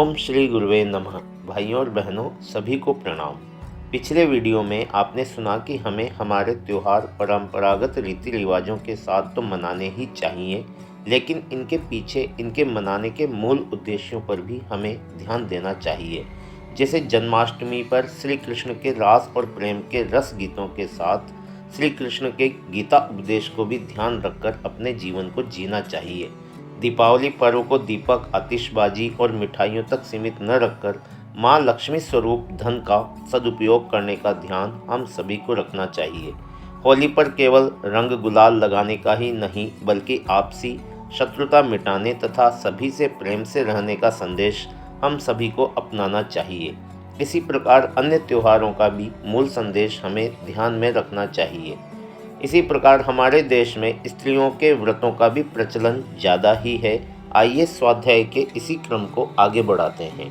ओम श्री गुरुवे नमः। भाइयों और बहनों, सभी को प्रणाम। पिछले वीडियो में आपने सुना कि हमें हमारे त्यौहार परंपरागत रीति रिवाजों के साथ तो मनाने ही चाहिए, लेकिन इनके पीछे इनके मनाने के मूल उद्देश्यों पर भी हमें ध्यान देना चाहिए। जैसे जन्माष्टमी पर श्री कृष्ण के रास और प्रेम के रस गीतों के साथ श्री कृष्ण के गीता उपदेश को भी ध्यान रखकर अपने जीवन को जीना चाहिए। दीपावली पर्व को दीपक, आतिशबाजी और मिठाइयों तक सीमित न रखकर माँ लक्ष्मी स्वरूप धन का सदुपयोग करने का ध्यान हम सभी को रखना चाहिए। होली पर केवल रंग गुलाल लगाने का ही नहीं, बल्कि आपसी शत्रुता मिटाने तथा सभी से प्रेम से रहने का संदेश हम सभी को अपनाना चाहिए। इसी प्रकार अन्य त्योहारों का भी मूल संदेश हमें ध्यान में रखना चाहिए। इसी प्रकार हमारे देश में स्त्रियों के व्रतों का भी प्रचलन ज़्यादा ही है। आइए स्वाध्याय के इसी क्रम को आगे बढ़ाते हैं।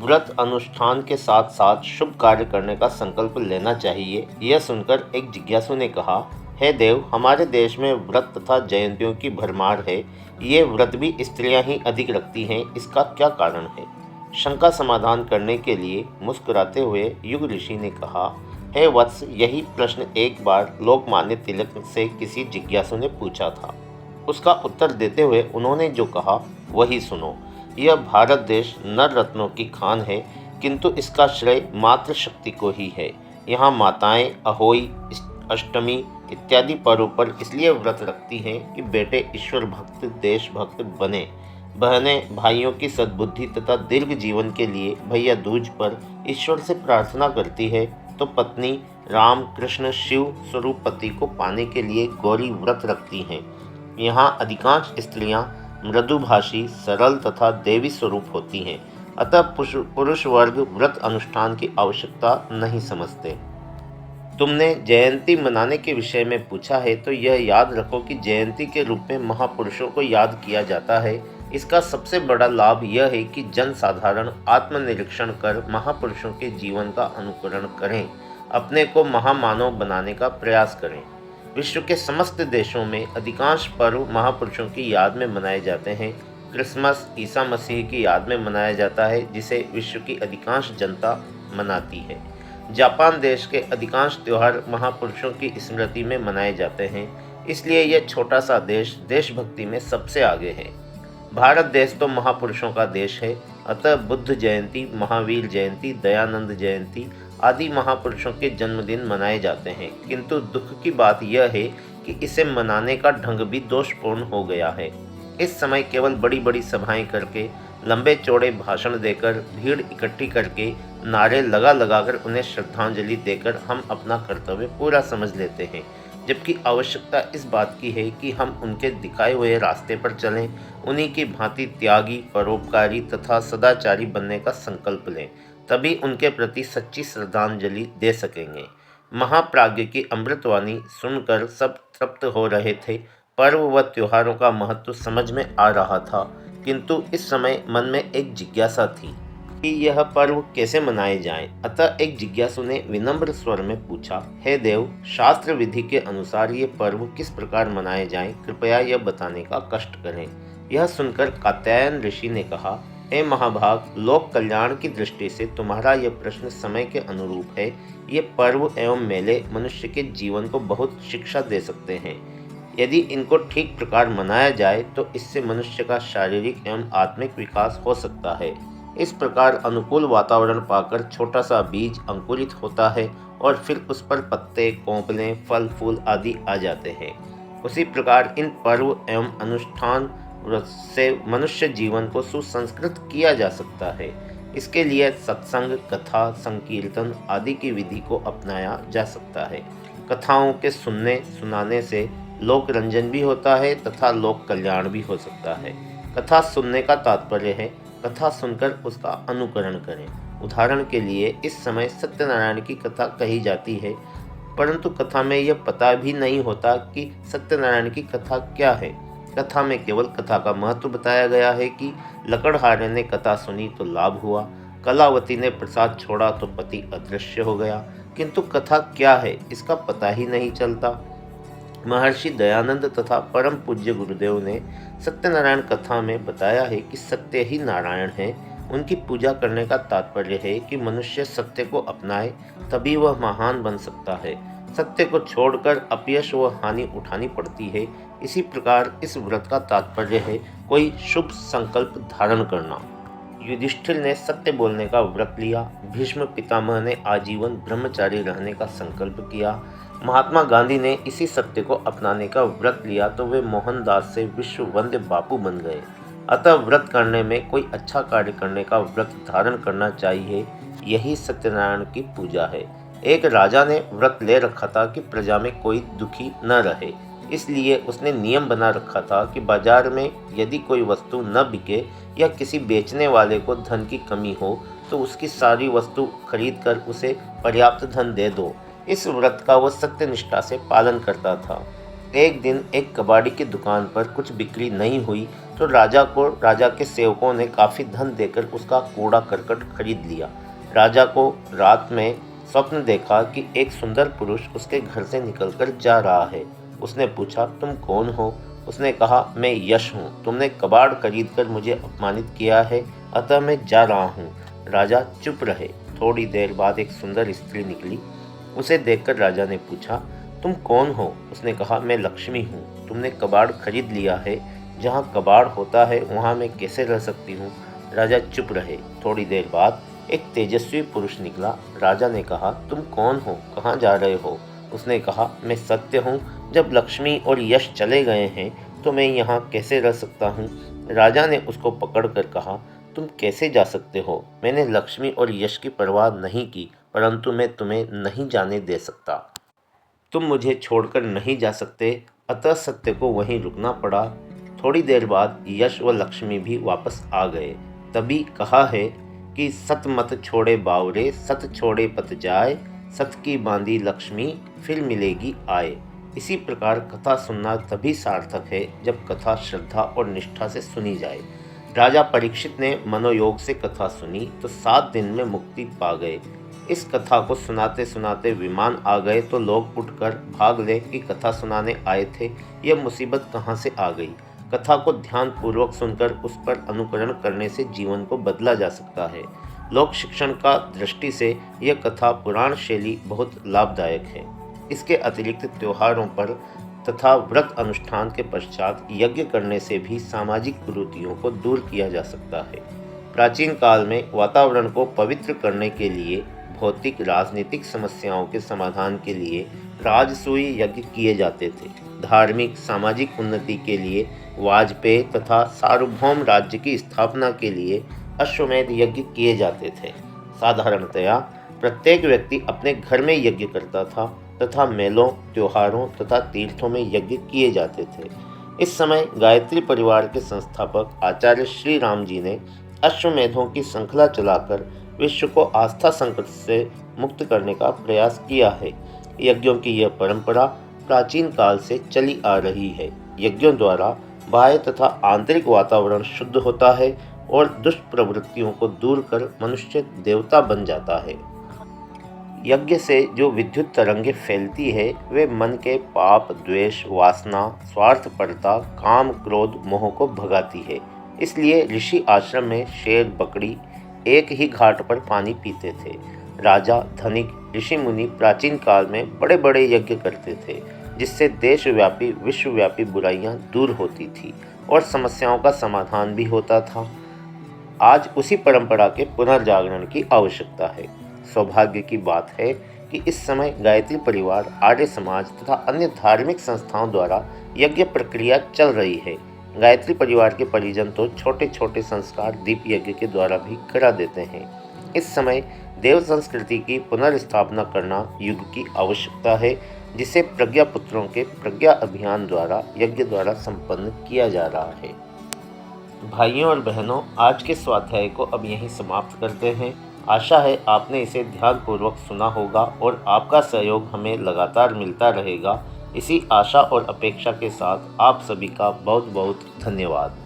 व्रत अनुष्ठान के साथ साथ शुभ कार्य करने का संकल्प लेना चाहिए। यह सुनकर एक जिज्ञासु ने कहा, हे देव, हमारे देश में व्रत तथा जयंतियों की भरमार है। ये व्रत भी स्त्रियां ही अधिक रखती हैं, इसका क्या कारण है? शंका समाधान करने के लिए मुस्कुराते हुए युग ऋषि ने कहा, हे वत्स, यही प्रश्न एक बार लोकमान्य तिलक से किसी जिज्ञासु ने पूछा था। उसका उत्तर देते हुए उन्होंने जो कहा वही सुनो। यह भारत देश नर रत्नों की खान है, किंतु इसका श्रेय मात्र शक्ति को ही है। यहाँ माताएं अहोई, अष्टमी इत्यादि पर्व पर इसलिए व्रत रखती हैं कि बेटे ईश्वर भक्त, देशभक्त बने। बहनें भाइयों की सद्बुद्धि तथा दीर्घ जीवन के लिए भैया दूज पर ईश्वर से प्रार्थना करती है, तो पत्नी राम कृष्ण शिव स्वरूप पति को पाने के लिए गौरी व्रत रखती हैं। यहाँ अधिकांश स्त्रियां मृदुभाषी, सरल तथा देवी स्वरूप होती हैं, अतः पुरुष वर्ग व्रत अनुष्ठान की आवश्यकता नहीं समझते। तुमने जयंती मनाने के विषय में पूछा है, तो यह याद रखो कि जयंती के रूप में महापुरुषों को याद किया जाता है। इसका सबसे बड़ा लाभ यह है कि जन साधारण आत्मनिरीक्षण कर महापुरुषों के जीवन का अनुकरण करें, अपने को महामानव बनाने का प्रयास करें। विश्व के समस्त देशों में अधिकांश पर्व महापुरुषों की याद में मनाए जाते हैं। क्रिसमस ईसा मसीह की याद में मनाया जाता है, जिसे विश्व की अधिकांश जनता मनाती है। जापान देश के अधिकांश त्योहार महापुरुषों की स्मृति में मनाए जाते हैं, इसलिए यह छोटा सा देश देशभक्ति में सबसे आगे है। भारत देश तो महापुरुषों का देश है, अतः बुद्ध जयंती, महावीर जयंती, दयानंद जयंती आदि महापुरुषों के जन्मदिन मनाए जाते हैं। किंतु दुख की बात यह है कि इसे मनाने का ढंग भी दोषपूर्ण हो गया है। इस समय केवल बड़ी बड़ी सभाएं करके, लंबे चौड़े भाषण देकर, भीड़ इकट्ठी करके, नारे लगा लगाकर उन्हें श्रद्धांजलि देकर हम अपना कर्तव्य पूरा समझ लेते हैं, जबकि आवश्यकता इस बात की है कि हम उनके दिखाए हुए रास्ते पर चलें, उन्हीं की भांति त्यागी, परोपकारी तथा सदाचारी बनने का संकल्प लें। तभी उनके प्रति सच्ची श्रद्धांजलि दे सकेंगे। महाप्राज्ञ की अमृतवाणी सुनकर सब तृप्त हो रहे थे। पर्व व त्योहारों का महत्व समझ में आ रहा था, किंतु इस समय मन में एक जिज्ञासा थी कि यह पर्व कैसे मनाए जाएं। अतः एक जिज्ञासु ने विनम्र स्वर में पूछा, हे देव, शास्त्र विधि के अनुसार ये पर्व किस प्रकार मनाए जाएं, कृपया यह बताने का कष्ट करें। यह सुनकर कात्यायन ऋषि ने कहा, हे महाभाग, लोक कल्याण की दृष्टि से तुम्हारा यह प्रश्न समय के अनुरूप है। ये पर्व एवं मेले मनुष्य के जीवन को बहुत शिक्षा दे सकते हैं। यदि इनको ठीक प्रकार मनाया जाए तो इससे मनुष्य का शारीरिक एवं आत्मिक विकास हो सकता है। इस प्रकार अनुकूल वातावरण पाकर छोटा सा बीज अंकुरित होता है और फिर उस पर पत्ते, कोंपलें, फल फूल आदि आ जाते हैं। उसी प्रकार इन पर्व एवं अनुष्ठान से मनुष्य जीवन को सुसंस्कृत किया जा सकता है। इसके लिए सत्संग, कथा, संकीर्तन आदि की विधि को अपनाया जा सकता है। कथाओं के सुनने सुनाने से लोक रंजन भी होता है तथा लोक कल्याण भी हो सकता है। कथा सुनने का तात्पर्य है कथा सुनकर उसका अनुकरण करें। उदाहरण के लिए इस समय सत्यनारायण की कथा कही जाती है, परंतु कथा में यह पता भी नहीं होता कि सत्यनारायण की कथा क्या है। कथा में केवल कथा का महत्व बताया गया है कि लकड़हारे ने कथा सुनी तो लाभ हुआ, कलावती ने प्रसाद छोड़ा तो पति अदृश्य हो गया, किंतु कथा क्या है इसका पता ही नहीं चलता। महर्षि दयानंद तथा परम पूज्य गुरुदेव ने सत्यनारायण कथा में बताया है कि सत्य ही नारायण है। उनकी पूजा करने का तात्पर्य है कि मनुष्य सत्य को अपनाए, तभी वह महान बन सकता है। सत्य को छोड़कर अपयश व हानि उठानी पड़ती है। इसी प्रकार इस व्रत का तात्पर्य है कोई शुभ संकल्प धारण करना। युधिष्ठिर ने सत्य बोलने का व्रत लिया। भीष्म पितामह ने आजीवन ब्रह्मचारी रहने का संकल्प किया। महात्मा गांधी ने इसी सत्य को अपनाने का व्रत लिया तो वे मोहनदास से विश्व वंद्य बापू बन गए। अतः व्रत करने में कोई अच्छा कार्य करने का व्रत धारण करना चाहिए। यही सत्यनारायण की पूजा है। एक राजा ने व्रत ले रखा था कि प्रजा में कोई दुखी न रहे, इसलिए उसने नियम बना रखा था कि बाजार में यदि कोई वस्तु न बिके या किसी बेचने वाले को धन की कमी हो तो उसकी सारी वस्तु खरीद कर उसे पर्याप्त धन दे दो। इस व्रत का वह सत्यनिष्ठा से पालन करता था। एक दिन एक कबाड़ी की दुकान पर कुछ बिक्री नहीं हुई तो राजा के सेवकों ने काफ़ी धन देकर उसका कूड़ा करकट खरीद लिया। राजा को रात में स्वप्न देखा कि एक सुंदर पुरुष उसके घर से निकलकर जा रहा है। उसने पूछा, तुम कौन हो? उसने कहा, मैं यश हूँ। तुमने कबाड़ खरीद कर मुझे अपमानित किया है, अतः मैं जा रहा हूँ। राजा चुप रहे। थोड़ी देर बाद एक सुंदर स्त्री निकली। उसे देखकर राजा ने पूछा, तुम कौन हो? उसने कहा, मैं लक्ष्मी हूँ। तुमने कबाड़ खरीद लिया है, जहाँ कबाड़ होता है वहाँ मैं कैसे रह सकती हूँ? राजा चुप रहे। थोड़ी देर बाद एक तेजस्वी पुरुष निकला। राजा ने कहा, तुम कौन हो? कहाँ जा रहे हो? उसने कहा, मैं सत्य हूँ। जब लक्ष्मी और यश चले गए हैं तो मैं यहाँ कैसे रह सकता हूँ? राजा ने उसको पकड़कर कहा, तुम कैसे जा सकते हो? मैंने लक्ष्मी और यश की परवाह नहीं की, परंतु मैं तुम्हें नहीं जाने दे सकता। तुम मुझे छोड़कर नहीं जा सकते। अतः सत्य को वहीं रुकना पड़ा। थोड़ी देर बाद यश व लक्ष्मी भी वापस आ गए। तभी कहा है कि सत मत छोड़े बावरे, सत छोड़े पत जाए, सत की बांधी लक्ष्मी फिर मिलेगी आए। इसी प्रकार कथा सुनना तभी सार्थक है जब कथा श्रद्धा और निष्ठा से सुनी जाए। राजा परीक्षित ने मनोयोग से कथा सुनी तो 7 दिन में मुक्ति पा गए। इस कथा को सुनाते सुनाते विमान आ गए तो लोग उठकर भाग ले कि कथा सुनाने आए थे, यह मुसीबत कहाँ से आ गई। कथा को ध्यान पूर्वक सुनकर उस पर अनुकरण करने से जीवन को बदला जा सकता है। लोक शिक्षण का दृष्टि से यह कथा पुराण शैली बहुत लाभदायक है। इसके अतिरिक्त त्योहारों पर तथा व्रत अनुष्ठान के पश्चात यज्ञ करने से भी सामाजिक कुरीतियों को दूर किया जा सकता है। प्राचीन काल में वातावरण को पवित्र करने के लिए, भौतिक राजनीतिक समस्याओं के समाधान के लिए राजसूय यज्ञ किए जाते थे। धार्मिक सामाजिक उन्नति के लिए वाजपेय तथा सार्वभौम राज्य की स्थापना के लिए अश्वमेध यज्ञ किए जाते थे। साधारणतया प्रत्येक व्यक्ति अपने घर में यज्ञ करता था तथा मेलों, त्योहारों तथा तीर्थों में यज्ञ किए जाते थे। इस समय गायत्री परिवार के संस्थापक आचार्य श्री राम जी ने अश्वमेधों की श्रृंखला चलाकर विश्व को आस्था संकट से मुक्त करने का प्रयास किया है। यज्ञों की यह परंपरा प्राचीन काल से चली आ रही है। यज्ञों द्वारा बाह्य तथा आंतरिक वातावरण शुद्ध होता है और दुष्ट प्रवृत्तियों को दूर कर मनुष्य देवता बन जाता है। यज्ञ से जो विद्युत तरंगे फैलती है वे मन के पाप, द्वेष, वासना, स्वार्थपरता, काम, क्रोध, मोह को भगाती है। इसलिए ऋषि आश्रम में शेर बकरी एक ही घाट पर पानी पीते थे। राजा, धनिक, ऋषि मुनि प्राचीन काल में बड़े बड़े यज्ञ करते थे, जिससे देशव्यापी विश्वव्यापी बुराइयां दूर होती थी और समस्याओं का समाधान भी होता था। आज उसी परंपरा के पुनर्जागरण की आवश्यकता है। सौभाग्य की बात है कि इस समय गायत्री परिवार, आर्य समाज तथा अन्य धार्मिक संस्थाओं द्वारा यज्ञ प्रक्रिया चल रही है। गायत्री परिवार के परिजन तो छोटे छोटे संस्कार दीप यज्ञ के द्वारा भी करा देते हैं। इस समय देव संस्कृति की पुनर्स्थापना करना युग की आवश्यकता है, जिसे प्रज्ञा पुत्रों के प्रज्ञा अभियान द्वारा यज्ञ द्वारा संपन्न किया जा रहा है। भाइयों और बहनों, आज के स्वाध्याय को अब यहीं समाप्त करते हैं। आशा है आपने इसे ध्यानपूर्वक सुना होगा और आपका सहयोग हमें लगातार मिलता रहेगा। इसी आशा और अपेक्षा के साथ आप सभी का बहुत बहुत धन्यवाद।